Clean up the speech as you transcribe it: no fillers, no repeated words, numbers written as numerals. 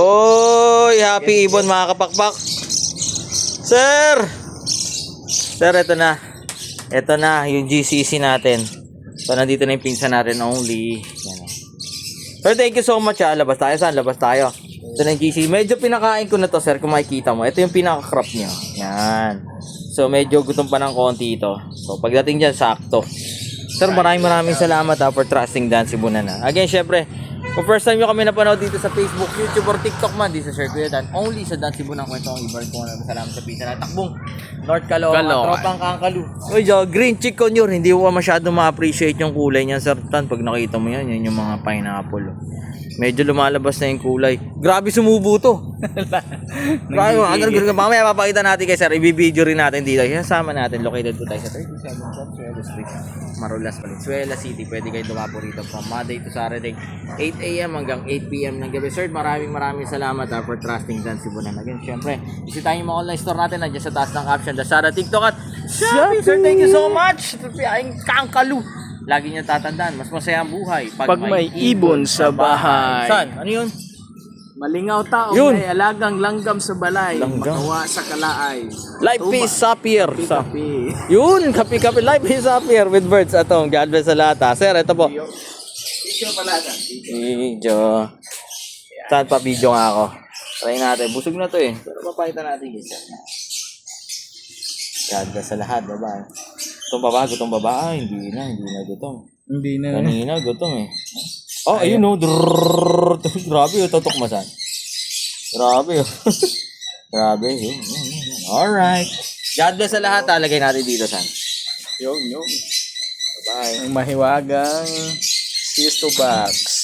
Oy, happy ibon mga kapakpak. Sir! Sir, ito na. Ito na, yung GCC natin. So, nandito na yung pinsan natin only. Yan. Sir, thank you so much. Labas tayo. Saan? Labas tayo. Ito na yung GCC. Medyo pinakain ko na to, sir, kung makikita mo. Ito yung pinaka-crop niya. Yan. So, medyo gutom pa ng konti ito. So, pagdating dyan, sakto. Sir, maraming salamat for trusting Dan Sibunana. Again, syempre, kung first time nyo kami napanood dito sa Facebook, YouTube, or TikTok man, di sa Sir Kuya Dan, only sa Dan Sibunang Kwentong Ibar ko na salamat sa pizza na takbong North Caloocan, tropang Kangkalu. Uy, green chick conure, hindi ko masyado ma-appreciate yung kulay niyan, Sir Tan. Pag nakita mo yan, yan yung mga pineapple. Medyo lumalabas na yung kulay. Grabe sumubo to. Grabe, mamaya papakita natin kay Sir, i-video rin natin dito. Sama natin, located po tayo sa 37 Consuelo Street, Marulas, Valenzuela City. Pwede kayo dumapo rito from Monday to Saturday, 8 a.m. hanggang 8 p.m. ng gabi. Sir, maraming salamat for trusting Dan Sibunan. Again, syempre, bisitahin yung mga online store natin. Nandiyan sa taas ng caption, Lazada, TikTok at Shopee. Sir, thank you so much. Ang Kangkalu. Lagi niyo tatandaan, mas masaya ang buhay pag may ibon sa bahay. Saan? Ano yun? Malingaw tao, Yun. may alagang langgam sa balay, makawa sa kalaay. Life is happier. Kapi. Yun, kapi-kapi. Life is happier with birds. Atong, God bless sa lahat. Sir, ito po. Video pala na. Video. Saan pa video nga ako? Try natin. Busog na to eh. Pero papakita natin yun. God bless sa lahat. Bye-bye. Gutom baba. Ah, hindi na gutom. Hindi na. Kanina gutom eh. Oh, ayun no. Grabe yung tutok masan. Grabe yun. Grabe yun. Alright. God bless sa lahat. Lagay natin dito, San. Yung. Bye-bye. Ang mahiwagang Sisto Box.